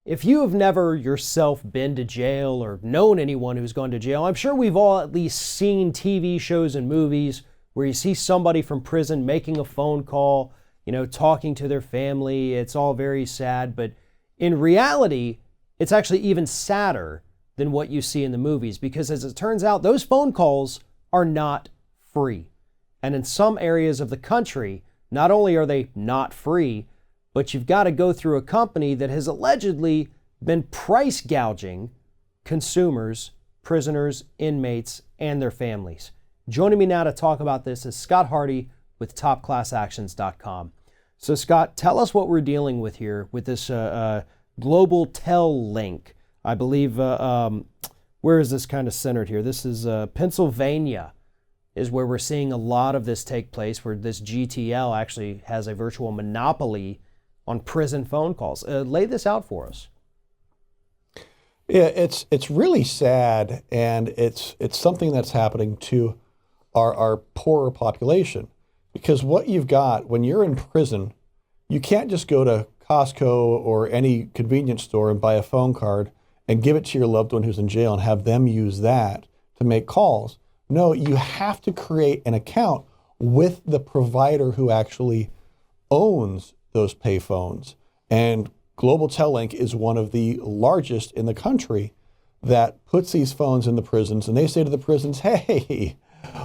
If you have never yourself been to jail or known anyone who's gone to jail, I'm sure we've all at least seen TV shows and movies where you see somebody from prison making a phone call, talking to their family. It's all very sad, but in reality, it's actually even sadder than what you see in the movies, because as it turns out, those phone calls are not free. And in some areas of the country, not only are they not free, but you've got to go through a company that has allegedly been price gouging consumers, prisoners, inmates, and their families. Joining me now to talk about this is Scott Hardy with TopClassActions.com. So Scott, tell us what we're dealing with here with this Global Tel Link. I believe, where is this kind of centered here? This is Pennsylvania is where we're seeing a lot of this take place, where this GTL actually has a virtual monopoly on prison phone calls. Lay this out for us. Yeah, it's really sad, and it's something that's happening to our poorer population, because what you've got when you're in prison, you can't just go to Costco or any convenience store and buy a phone card and give it to your loved one who's in jail and have them use that to make calls. No, you have to create an account with the provider who actually owns those pay phones. And Global Tel Link is one of the largest in the country that puts these phones in the prisons, and they say to the prisons, hey,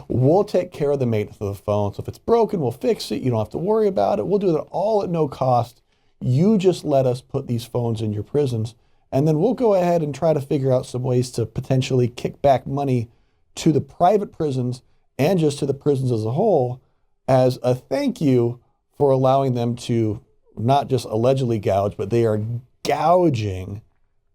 we'll take care of the maintenance of the phone. So if it's broken, we'll fix it. You don't have to worry about it. We'll do that all at no cost. You just let us put these phones in your prisons, and then we'll go ahead and try to figure out some ways to potentially kick back money to the private prisons and just to the prisons as a whole as a thank you for allowing them to not just allegedly gouge, but they are gouging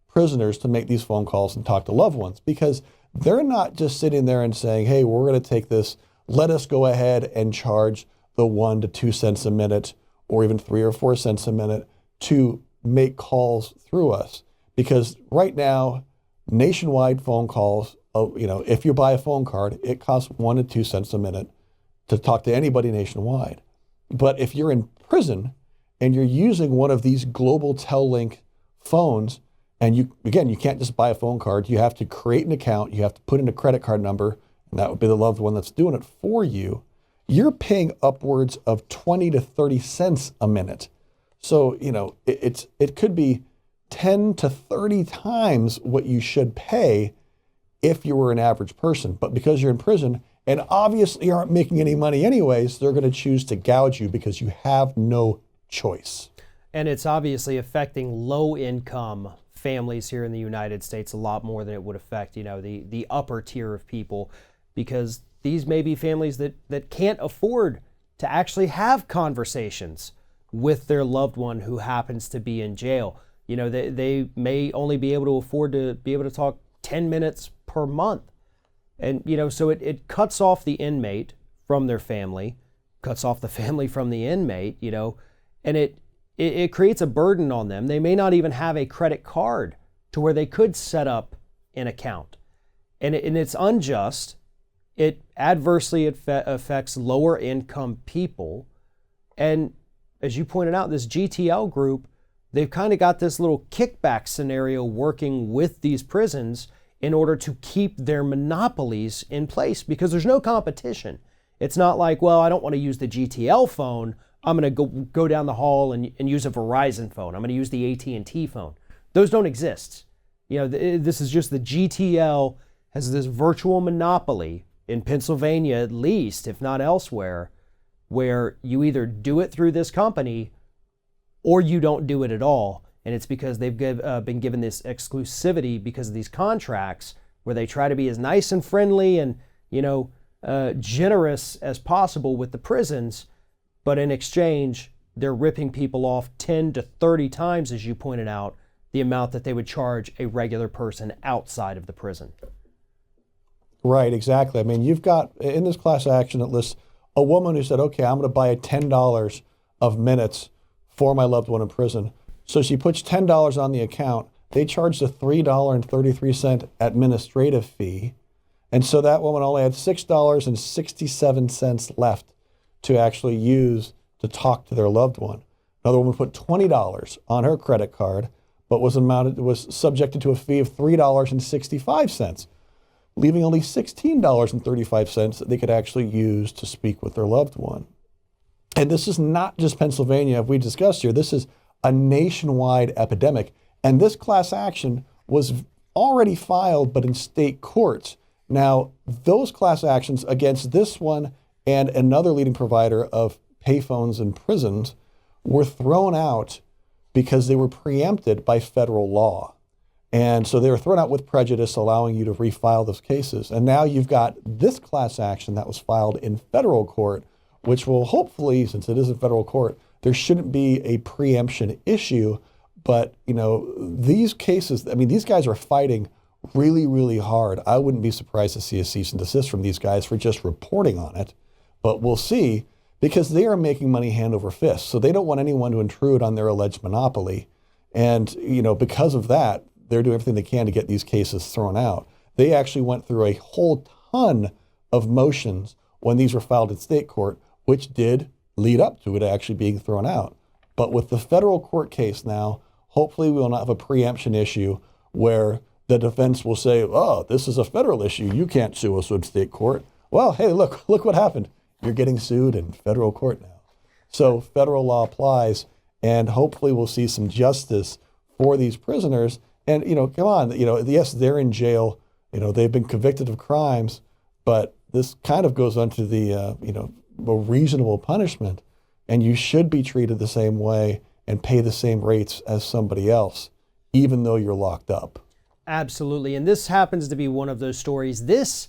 prisoners to make these phone calls and talk to loved ones, because they're not just sitting there and saying, hey, we're going to take this, let us go ahead and charge the 1 to 2 cents a minute or even 3 or 4 cents a minute to make calls through us. Because right now, nationwide phone calls, if you buy a phone card, it costs 1 to 2 cents a minute to talk to anybody nationwide. But if you're in prison and you're using one of these Global Tel Link phones, and you can't just buy a phone card, you have to create an account, you have to put in a credit card number, and that would be the loved one that's doing it for you. You're paying upwards of 20 to 30 cents a minute. So, it could be 10 to 30 times what you should pay if you were an average person. But because you're in prison and obviously aren't making any money anyways, they're going to choose to gouge you because you have no choice. And it's obviously affecting low-income families here in the United States a lot more than it would affect, the upper tier of people, because these may be families that can't afford to actually have conversations with their loved one who happens to be in jail. They may only be able to afford to be able to talk 10 minutes per month. And, so it cuts off the inmate from their family, cuts off the family from the inmate, and it creates a burden on them. They may not even have a credit card to where they could set up an account. And it's unjust. It adversely affects lower income people. And as you pointed out, this GTL group, they've kind of got this little kickback scenario working with these prisons in order to keep their monopolies in place, because there's no competition. It's not like, well, I don't want to use the GTL phone. I'm going to go down the hall and use a Verizon phone. I'm going to use the AT&T phone. Those don't exist. This is just the GTL has this virtual monopoly in Pennsylvania, at least, if not elsewhere, where you either do it through this company or you don't do it at all. And it's because they've been given this exclusivity because of these contracts where they try to be as nice and friendly and, generous as possible with the prisons. But in exchange, they're ripping people off 10 to 30 times, as you pointed out, the amount that they would charge a regular person outside of the prison. Right, exactly. I mean, you've got, in this class action, it lists a woman who said, okay, I'm going to buy $10 of minutes for my loved one in prison. So she puts $10 on the account. They charged a $3.33 administrative fee. And so that woman only had $6.67 left to actually use to talk to their loved one. Another woman put $20 on her credit card, but was subjected to a fee of $3.65, leaving only $16.35 that they could actually use to speak with their loved one. And this is not just Pennsylvania, we discussed here. This is a nationwide epidemic. And this class action was already filed, but in state courts. Now, those class actions against this one and another leading provider of payphones in prisons were thrown out because they were preempted by federal law. And so they were thrown out with prejudice, allowing you to refile those cases. And now you've got this class action that was filed in federal court, which will hopefully, since it is in federal court, there shouldn't be a preemption issue. But, you know, these cases, I mean, these guys are fighting really, really hard. I wouldn't be surprised to see a cease and desist from these guys for just reporting on it. But we'll see, because they are making money hand over fist. So they don't want anyone to intrude on their alleged monopoly. And, you know, because of that, they're doing everything they can to get these cases thrown out. They actually went through a whole ton of motions when these were filed in state court, which did lead up to it actually being thrown out. But with the federal court case now, hopefully we will not have a preemption issue where the defense will say, oh, this is a federal issue. You can't sue us in state court. Well, hey, look what happened. You're getting sued in federal court now. So federal law applies, and hopefully we'll see some justice for these prisoners. And, you know, come on, you know, yes, they're in jail. You know, they've been convicted of crimes, but this kind of goes onto the, you know, a reasonable punishment. And you should be treated the same way and pay the same rates as somebody else, even though you're locked up. Absolutely. And this happens to be one of those stories. This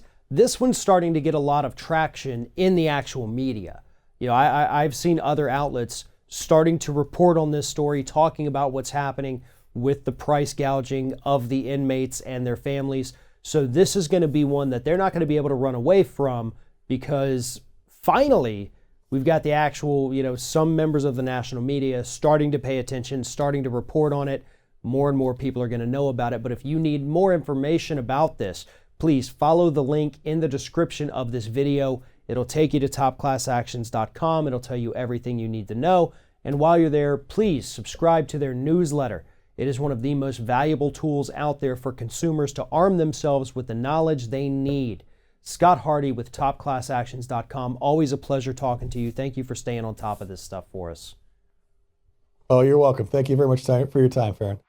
one's starting to get a lot of traction in the actual media. You know, I've seen other outlets starting to report on this story, talking about what's happening with the price gouging of the inmates and their families. So this is going to be one that they're not going to be able to run away from, because finally we've got the actual, you know, some members of the national media starting to pay attention, starting to report on it. More and more people are going to know about it. But if you need more information about this, please follow the link in the description of this video. It'll take you to topclassactions.com. It'll tell you everything you need to know. And while you're there, please subscribe to their newsletter. It is one of the most valuable tools out there for consumers to arm themselves with the knowledge they need. Scott Hardy with topclassactions.com. Always a pleasure talking to you. Thank you for staying on top of this stuff for us. Oh, you're welcome. Thank you very much for your time, Farron.